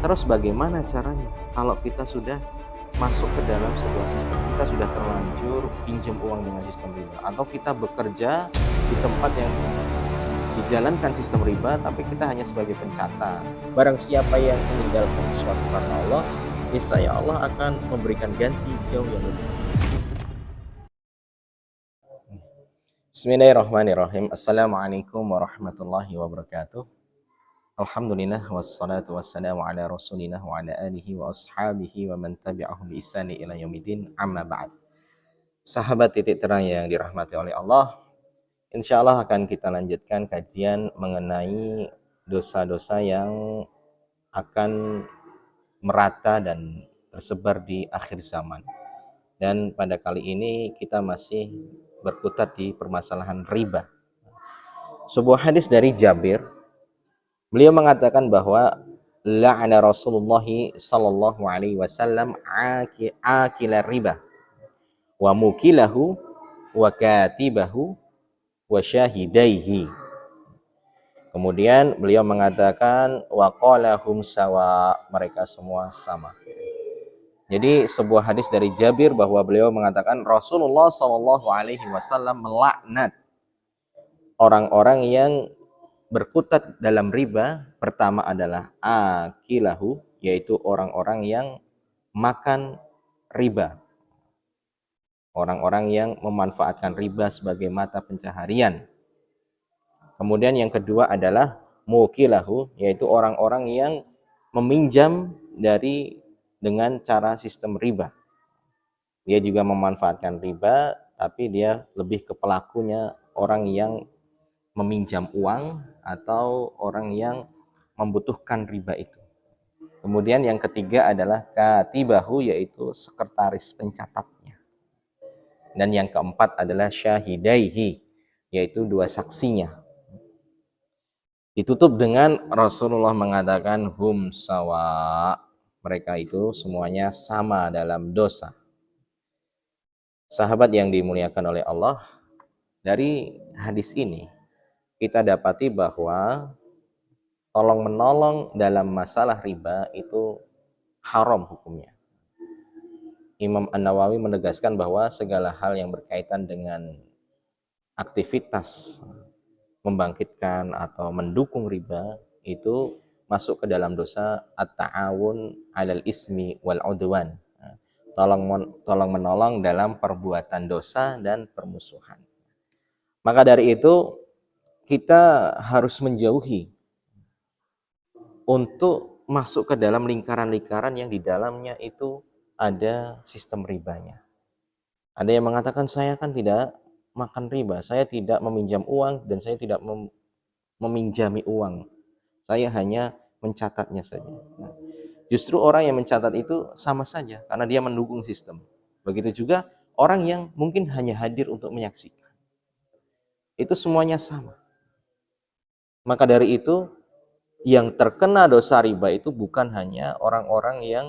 Terus bagaimana caranya kalau kita sudah masuk ke dalam sebuah sistem, kita sudah terlanjur pinjam uang dengan sistem riba, atau kita bekerja di tempat yang dijalankan sistem riba tapi kita hanya sebagai pencatat. Barang siapa yang meninggalkan sesuatu karena Allah, niscaya Allah akan memberikan ganti jauh yang lebih. Bismillahirrahmanirrahim. Assalamualaikum warahmatullahi wabarakatuh. Alhamdulillah wassalatu wassalamu ala rasulillah wa ala alihi wa ashabihi wa man tabi'ahum bi ihsani ila yaumidin, amma ba'd. Sahabat titik terang yang dirahmati oleh Allah, insyaallah akan kita lanjutkan kajian mengenai dosa-dosa yang akan merata dan tersebar di akhir zaman. Dan pada kali ini kita masih berkutat di permasalahan riba. Sebuah hadis dari Jabir, beliau mengatakan bahwa la'ana Rasulullah sallallahu alaihi wasallam akila riba wa mukilahu wa katibahu wa syahidaihi. Kemudian beliau mengatakan wa qala hum sawa, mereka semua sama. Jadi sebuah hadis dari Jabir bahwa beliau mengatakan Rasulullah sallallahu alaihi wasallam melaknat orang-orang yang berkutat dalam riba. Pertama adalah akilahu, yaitu orang-orang yang makan riba, orang-orang yang memanfaatkan riba sebagai mata pencaharian. Kemudian yang kedua adalah mukilahu, yaitu orang-orang yang meminjam dengan cara sistem riba. Dia juga memanfaatkan riba, tapi dia lebih ke pelakunya orang yang meminjam uang atau orang yang membutuhkan riba itu. Kemudian yang ketiga adalah katibahu, yaitu sekretaris pencatatnya. Dan yang keempat adalah syahidaihi, yaitu dua saksinya. Ditutup dengan Rasulullah mengatakan hum sawa, mereka itu semuanya sama dalam dosa. Sahabat yang dimuliakan oleh Allah, dari hadis ini kita dapati bahwa tolong menolong dalam masalah riba itu haram hukumnya. Imam An-Nawawi menegaskan bahwa segala hal yang berkaitan dengan aktivitas membangkitkan atau mendukung riba itu masuk ke dalam dosa at-ta'awun 'alal ismi wal 'udwan. Tolong menolong dalam perbuatan dosa dan permusuhan. Maka dari itu kita harus menjauhi untuk masuk ke dalam lingkaran-lingkaran yang di dalamnya itu ada sistem ribanya. Ada yang mengatakan saya kan tidak makan riba, saya tidak meminjam uang dan saya tidak meminjami uang, saya hanya mencatatnya saja. Nah, justru orang yang mencatat itu sama saja karena dia mendukung sistem. Begitu juga orang yang mungkin hanya hadir untuk menyaksikan, itu semuanya sama. Maka dari itu yang terkena dosa riba itu bukan hanya orang-orang yang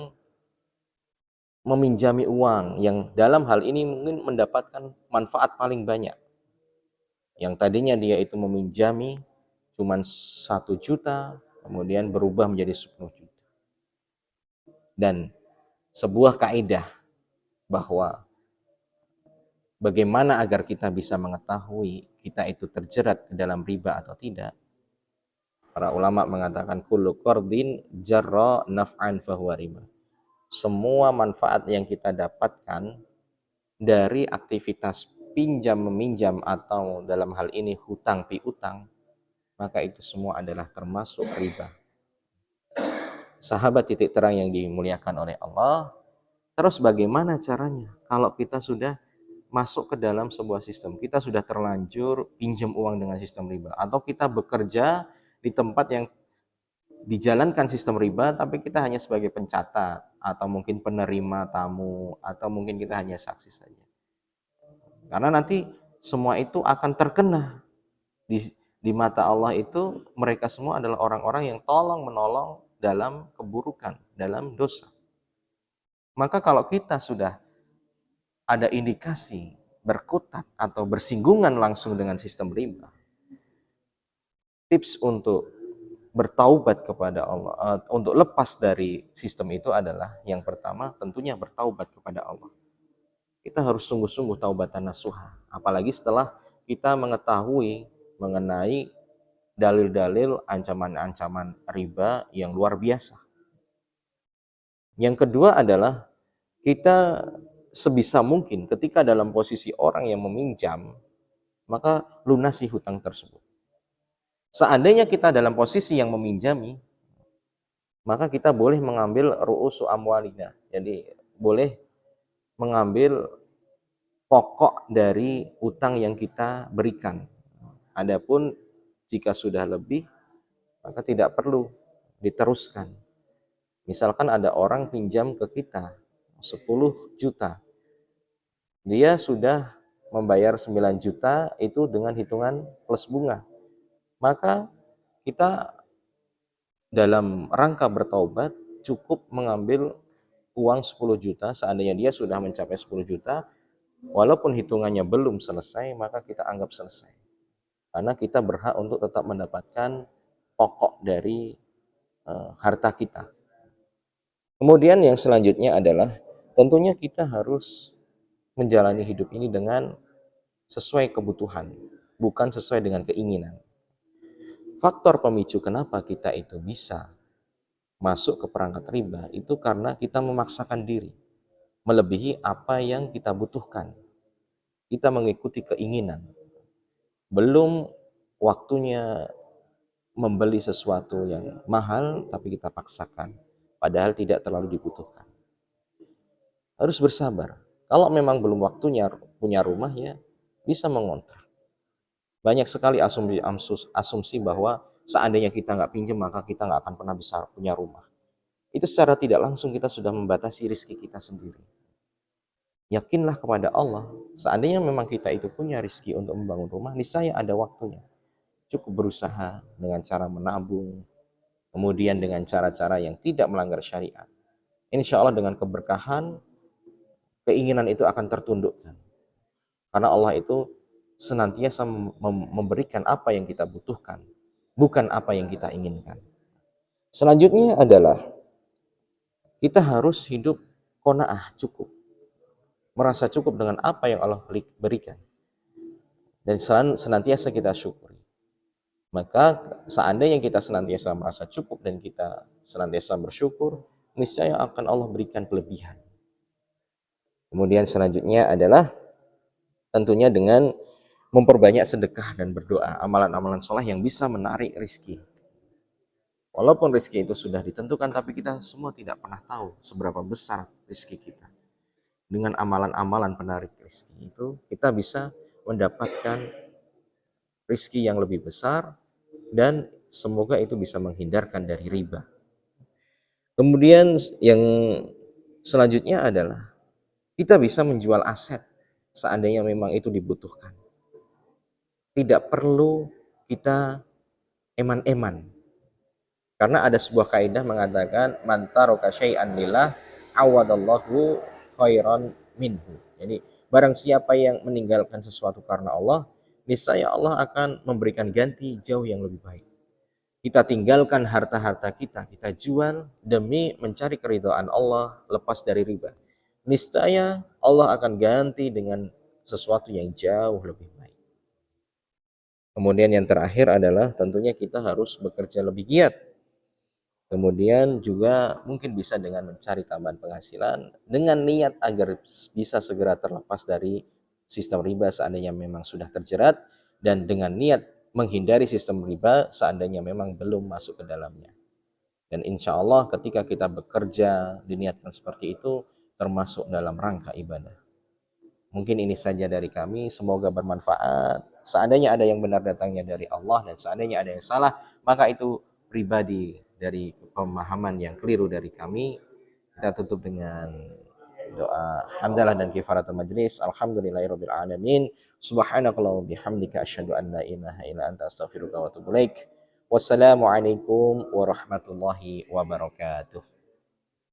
meminjami uang, yang dalam hal ini mungkin mendapatkan manfaat paling banyak. Yang tadinya dia itu meminjami cuma 1 juta, kemudian berubah menjadi 10 juta. Dan sebuah kaidah bahwa bagaimana agar kita bisa mengetahui kita itu terjerat ke dalam riba atau tidak. Para ulama mengatakan kullu qardin jarra naf'an fahuwa riba. Semua manfaat yang kita dapatkan dari aktivitas pinjam meminjam atau dalam hal ini hutang piutang, maka itu semua adalah termasuk riba. Sahabat titik terang yang dimuliakan oleh Allah, terus bagaimana caranya kalau kita sudah masuk ke dalam sebuah sistem, kita sudah terlanjur pinjam uang dengan sistem riba, atau kita bekerja di tempat yang dijalankan sistem riba tapi kita hanya sebagai pencatat atau mungkin penerima tamu atau mungkin kita hanya saksi saja. Karena nanti semua itu akan terkena di mata Allah, itu mereka semua adalah orang-orang yang tolong menolong dalam keburukan, dalam dosa. Maka kalau kita sudah ada indikasi berkutat atau bersinggungan langsung dengan sistem riba, tips untuk bertaubat kepada Allah, untuk lepas dari sistem itu adalah yang pertama tentunya bertaubat kepada Allah. Kita harus sungguh-sungguh taubatan nasuha, apalagi setelah kita mengetahui mengenai dalil-dalil ancaman-ancaman riba yang luar biasa. Yang kedua adalah kita sebisa mungkin ketika dalam posisi orang yang meminjam, maka lunasi hutang tersebut. Seandainya kita dalam posisi yang meminjami, maka kita boleh mengambil ru'usu amwalina. Jadi boleh mengambil pokok dari utang yang kita berikan. Adapun jika sudah lebih, maka tidak perlu diteruskan. Misalkan ada orang pinjam ke kita 10 juta. Dia sudah membayar 9 juta itu dengan hitungan plus bunga. Maka kita dalam rangka bertaubat cukup mengambil uang 10 juta, seandainya dia sudah mencapai 10 juta, walaupun hitungannya belum selesai, maka kita anggap selesai. Karena kita berhak untuk tetap mendapatkan pokok dari harta kita. Kemudian yang selanjutnya adalah tentunya kita harus menjalani hidup ini dengan sesuai kebutuhan, bukan sesuai dengan keinginan. Faktor pemicu kenapa kita itu bisa masuk ke perangkat riba itu karena kita memaksakan diri melebihi apa yang kita butuhkan. Kita mengikuti keinginan. Belum waktunya membeli sesuatu yang mahal tapi kita paksakan padahal tidak terlalu dibutuhkan. Harus bersabar. Kalau memang belum waktunya punya rumah, ya bisa mengontrak. Banyak sekali asumsi bahwa seandainya kita nggak pinjam maka kita nggak akan pernah bisa punya rumah. Itu secara tidak langsung kita sudah membatasi rezeki kita sendiri. Yakinlah kepada Allah, seandainya memang kita itu punya rezeki untuk membangun rumah, niscaya ada waktunya. Cukup berusaha dengan cara menabung, kemudian dengan cara-cara yang tidak melanggar syariat. Insya Allah dengan keberkahan, keinginan itu akan tertundukkan. Karena Allah itu senantiasa memberikan apa yang kita butuhkan, bukan apa yang kita inginkan. Selanjutnya adalah kita harus hidup qanaah, cukup. Merasa cukup dengan apa yang Allah berikan. Dan senantiasa kita syukuri. Maka seandainya kita senantiasa merasa cukup dan kita senantiasa bersyukur, niscaya akan Allah berikan kelebihan. Kemudian selanjutnya adalah tentunya dengan memperbanyak sedekah dan berdoa, amalan-amalan soleh yang bisa menarik rezeki. Walaupun rezeki itu sudah ditentukan, tapi kita semua tidak pernah tahu seberapa besar rezeki kita. Dengan amalan-amalan penarik rezeki itu, kita bisa mendapatkan rezeki yang lebih besar dan semoga itu bisa menghindarkan dari riba. Kemudian yang selanjutnya adalah kita bisa menjual aset seandainya memang itu dibutuhkan. Tidak perlu kita eman-eman. Karena ada sebuah kaidah mengatakan man taraka syai'an lillah awadallahu khairan minhu. Jadi barang siapa yang meninggalkan sesuatu karena Allah, niscaya Allah akan memberikan ganti jauh yang lebih baik. Kita tinggalkan harta-harta kita jual demi mencari keridhaan Allah lepas dari riba. Niscaya Allah akan ganti dengan sesuatu yang jauh lebih baik. Kemudian yang terakhir adalah tentunya kita harus bekerja lebih giat. Kemudian juga mungkin bisa dengan mencari tambahan penghasilan dengan niat agar bisa segera terlepas dari sistem riba seandainya memang sudah terjerat, dan dengan niat menghindari sistem riba seandainya memang belum masuk ke dalamnya. Dan insya Allah ketika kita bekerja diniatkan seperti itu termasuk dalam rangka ibadah. Mungkin ini saja dari kami, semoga bermanfaat. Seandainya ada yang benar datangnya dari Allah dan seandainya ada yang salah, maka itu pribadi dari pemahaman yang keliru dari kami. Kita tutup dengan doa hamdalah dan kifaratul majlis. Alhamdulillahirabbil alamin. Subhanakallahumma bihamdika asyhadu an la ilaha illa anta astaghfiruka wa atubu ilaik. Wassalamualaikum warahmatullahi wabarakatuh.